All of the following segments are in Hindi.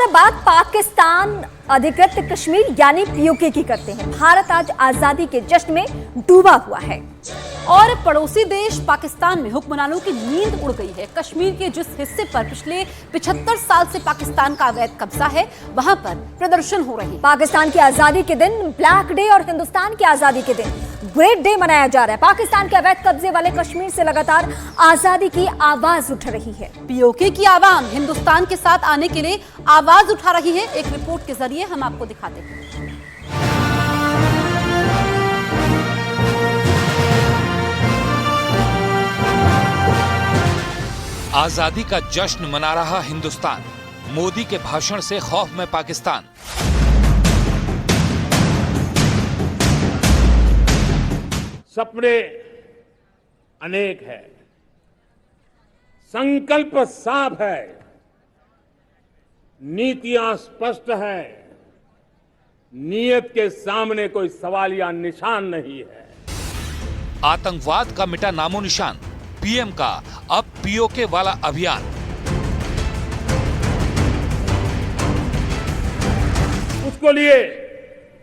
और बात पाकिस्तान अधिकृत कश्मीर यानी पीओके की करते हैं। भारत आज आजादी के जश्न में डूबा हुआ है और पड़ोसी देश पाकिस्तान में हुक्मरानों की नींद उड़ गई है। कश्मीर के जिस हिस्से पर पिछले 75 साल से पाकिस्तान का अवैध कब्जा है, वहां पर प्रदर्शन हो रहे हैं। पाकिस्तान की आजादी के दिन ब्लैक डे और हिंदुस्तान की आजादी के दिन ग्रेट डे मनाया जा रहा है। पाकिस्तान के अवैध कब्जे वाले कश्मीर से लगातार आजादी की आवाज उठ रही है। पीओके की आवाम हिंदुस्तान के साथ आने के लिए आवाज उठा रही है। एक रिपोर्ट के जरिए हम आपको दिखाते हैं। आजादी का जश्न मना रहा हिंदुस्तान, मोदी के भाषण से खौफ में पाकिस्तान। सपने अनेक है, संकल्प साफ है, नीतियां स्पष्ट है, नीयत के सामने कोई सवाल या निशान नहीं है। आतंकवाद का मिटा नामो निशान, पीएम का अब पीओके वाला अभियान। उसको लिए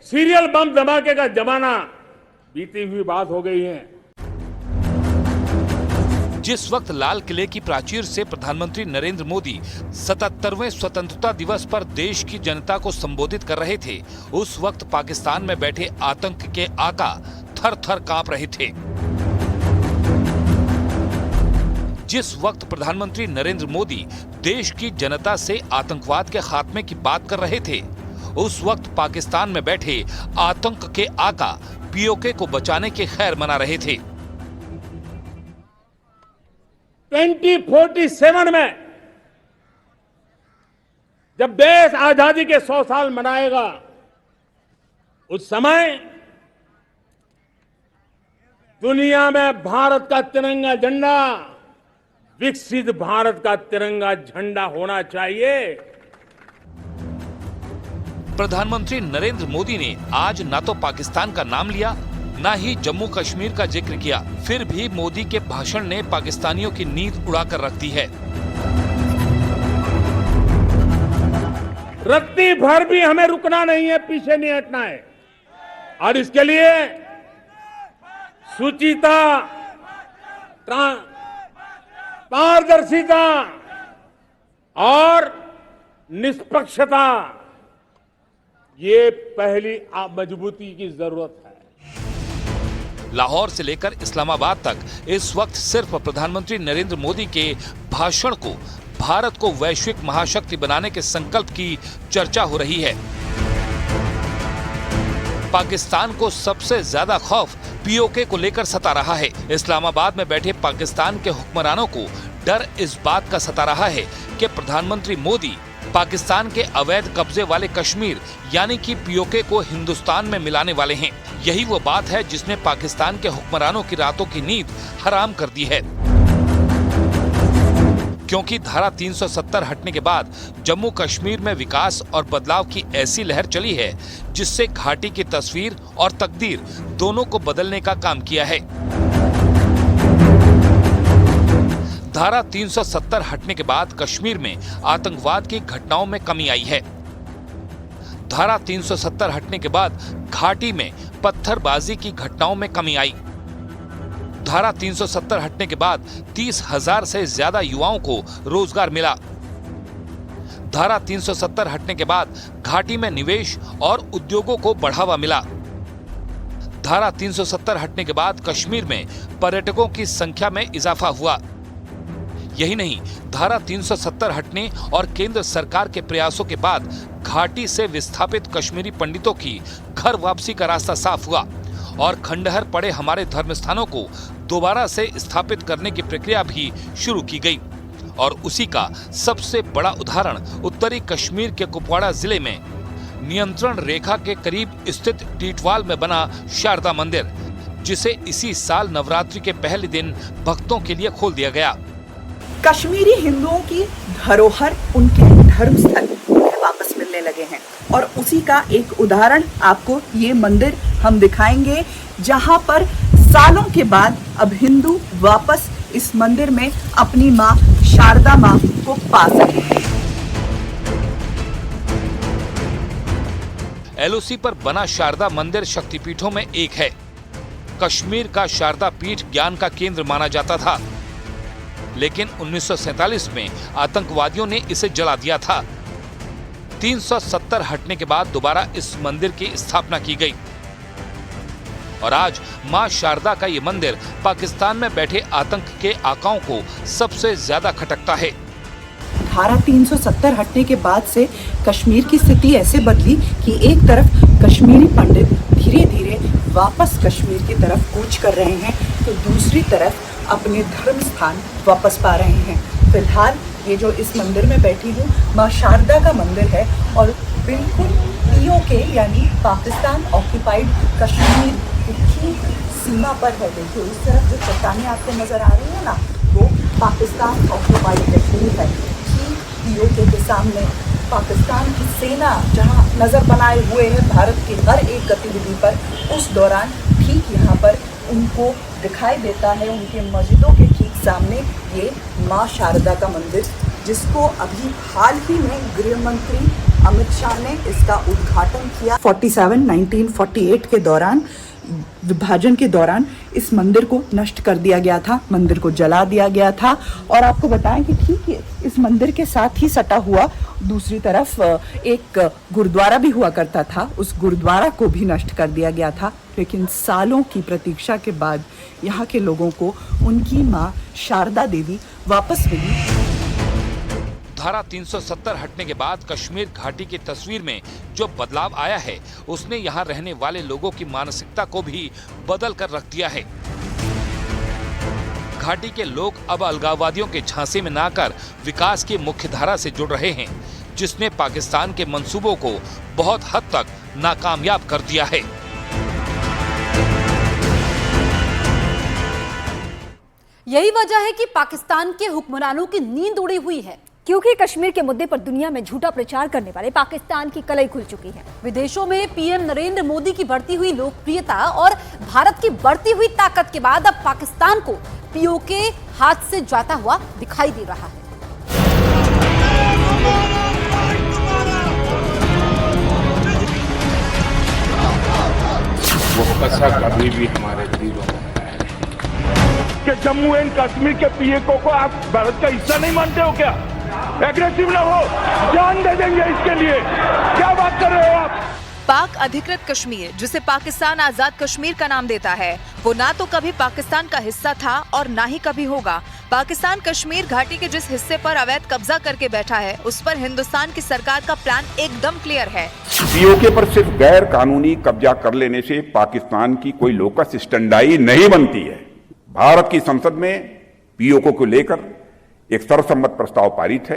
सीरियल बम धमाके का जमाना बीती हुई बात हो गई है। जिस वक्त लाल किले की प्राचीर से प्रधानमंत्री नरेंद्र मोदी 77वें स्वतंत्रता दिवस पर देश की जनता को संबोधित कर रहे थे, उस वक्त पाकिस्तान में बैठे आतंक के आका थर थर कांप रहे थे। जिस वक्त प्रधानमंत्री नरेंद्र मोदी देश की जनता से आतंकवाद के खात्मे की बात कर रहे थे, उस वक्त पाकिस्तान में बैठे आतंक के आका पीओके को बचाने की खैर मना रहे थे। 2047 में जब देश आजादी के 100 साल मनाएगा, उस समय दुनिया में भारत का तिरंगा झंडा विकसित भारत का तिरंगा झंडा होना चाहिए। प्रधानमंत्री नरेंद्र मोदी ने आज ना तो पाकिस्तान का नाम लिया, ना ही जम्मू कश्मीर का जिक्र किया। फिर भी मोदी के भाषण ने पाकिस्तानियों की नींद उड़ाकर रख दी है। रत्ती भर भी हमें रुकना नहीं है, पीछे नहीं हटना है। और इसके लिए सुचिता, पारदर्शिता और निष्पक्षता, ये पहली मजबूती की जरूरत है। लाहौर से लेकर इस्लामाबाद तक इस वक्त सिर्फ प्रधानमंत्री नरेंद्र मोदी के भाषण को भारत को वैश्विक महाशक्ति बनाने के संकल्प की चर्चा हो रही है। पाकिस्तान को सबसे ज्यादा खौफ पीओके को लेकर सता रहा है। इस्लामाबाद में बैठे पाकिस्तान के हुक्मरानों को डर इस बात का सता रहा है कि प्रधानमंत्री मोदी पाकिस्तान के अवैध कब्जे वाले कश्मीर यानी कि पीओके को हिंदुस्तान में मिलाने वाले हैं। यही वो बात है जिसने पाकिस्तान के हुक्मरानों की रातों की नींद हराम कर दी है, क्योंकि धारा 370 हटने के बाद जम्मू कश्मीर में विकास और बदलाव की ऐसी लहर चली है जिससे घाटी की तस्वीर और तकदीर दोनों को बदलने का काम किया है। धारा 370 हटने के बाद कश्मीर में आतंकवाद की घटनाओं में कमी आई है। धारा 370 हटने के बाद घाटी में पत्थरबाजी की घटनाओं में कमी आई। धारा 370 हटने के बाद 30,000 से ज्यादा युवाओं को रोजगार मिला। धारा 370 हटने के बाद घाटी में निवेश और उद्योगों को बढ़ावा मिला। धारा 370 हटने के बाद कश्मीर में पर्यटकों की संख्या में इजाफा हुआ। यही नहीं, धारा 370 हटने और केंद्र सरकार के प्रयासों के बाद घाटी से विस्थापित कश्मीरी पंडितों की घर वापसी का रास्ता साफ हुआ और खंडहर पड़े हमारे धर्म स्थानों को दोबारा से स्थापित करने की प्रक्रिया भी शुरू की गई। और उसी का सबसे बड़ा उदाहरण उत्तरी कश्मीर के कुपवाड़ा जिले में नियंत्रण रेखा के करीब स्थित टीटवाल में बना शारदा मंदिर, जिसे इसी साल नवरात्रि के पहले दिन भक्तों के लिए खोल दिया गया। कश्मीरी हिंदुओं की धरोहर, उनके धर्मस्थल उन्हें वापस मिलने लगे हैं और उसी का एक उदाहरण आपको ये मंदिर हम दिखाएंगे, जहां पर सालों के बाद अब हिंदू वापस इस मंदिर में अपनी मां शारदा मां को पा सके। एलओसी पर बना शारदा मंदिर शक्तिपीठों में एक है। कश्मीर का शारदा पीठ ज्ञान का केंद्र माना जाता था, लेकिन 1947 में आतंकवादियों ने इसे जला दिया था। 370 हटने के बाद दोबारा इस मंदिर की स्थापना की गई और आज मां शारदा का ये मंदिर पाकिस्तान में बैठे आतंक के आकाओं को सबसे ज्यादा खटकता है। धारा 370 हटने के बाद से कश्मीर की स्थिति ऐसे बदली कि एक तरफ कश्मीरी पंडित धीरे धीरे वापस कश्मीर की तरफ कूच कर रहे हैं, तो दूसरी तरफ अपने धर्म स्थान वापस पा रहे हैं। फिलहाल ये जो इस मंदिर में बैठी हूँ, माँ शारदा का मंदिर है और बिल्कुल पीओके यानी पाकिस्तान ऑक्यूपाइड कश्मीर की ठीक सीमा पर है। देखिए इस तरफ जो चट्टानें आपको नजर आ रही है ना, वो पाकिस्तान ऑक्यूपाइड कश्मीर है। ठीक पीओके के सामने पाकिस्तान की सेना जहां नजर बनाए हुए है भारत की हर एक गतिविधि पर, उस दौरान ठीक यहाँ पर उनको दिखाई देता है, उनके मस्जिदों के ठीक सामने ये माँ शारदा का मंदिर, जिसको अभी हाल ही में गृह मंत्री अमित शाह ने इसका उद्घाटन किया। 1948 के दौरान, विभाजन के दौरान इस मंदिर को नष्ट कर दिया गया था, मंदिर को जला दिया गया था। और आपको बताएं कि ठीक है, इस मंदिर के साथ ही सटा हुआ दूसरी तरफ एक गुरुद्वारा भी हुआ करता था, उस गुरुद्वारा को भी नष्ट कर दिया गया था। लेकिन सालों की प्रतीक्षा के बाद यहाँ के लोगों को उनकी माँ शारदा देवी वापस मिली। धारा 370 हटने के बाद कश्मीर घाटी की तस्वीर में जो बदलाव आया है, उसने यहाँ रहने वाले लोगों की मानसिकता को भी बदल कर रख दिया है। घाटी के लोग अब अलगाववादियों के झांसे में ना आकर विकास की मुख्य धारा से जुड़ रहे हैं, जिसने पाकिस्तान के मंसूबों को बहुत हद तक नाकामयाब कर दिया है। यही वजह है कि पाकिस्तान के हुक्मरानों की नींद उड़ी हुई है, क्योंकि कश्मीर के मुद्दे पर दुनिया में झूठा प्रचार करने वाले पाकिस्तान की कलई खुल चुकी है। विदेशों में पीएम नरेंद्र मोदी की बढ़ती हुई लोकप्रियता और भारत की बढ़ती हुई ताकत के बाद अब पाकिस्तान को पीओके हाथ से जाता हुआ दिखाई दे रहा है। वो कसक अभी भी हमारे दिलों में कि जम्मू एंड कश्मीर के पीएको को आप भारत का हिस्सा नहीं मानते हो क्या? एग्रेसिव ना हो, जान दे देंगे इसके लिए। क्या बात कर रहे हो आप? पाक अधिकृत कश्मीर, जिसे पाकिस्तान आजाद कश्मीर का नाम देता है, वो ना तो कभी पाकिस्तान का हिस्सा था और ना ही कभी होगा। पाकिस्तान कश्मीर घाटी के जिस हिस्से पर अवैध कब्जा करके बैठा है, उस पर हिंदुस्तान की सरकार का प्लान एकदम क्लियर है। पीओके पर सिर्फ गैर कानूनी कब्जा कर लेने से पाकिस्तान की कोई लोकस स्टैंडाई नहीं बनती है। भारत की संसद में पीओके को लेकर एक सर्वसम्मत प्रस्ताव पारित है।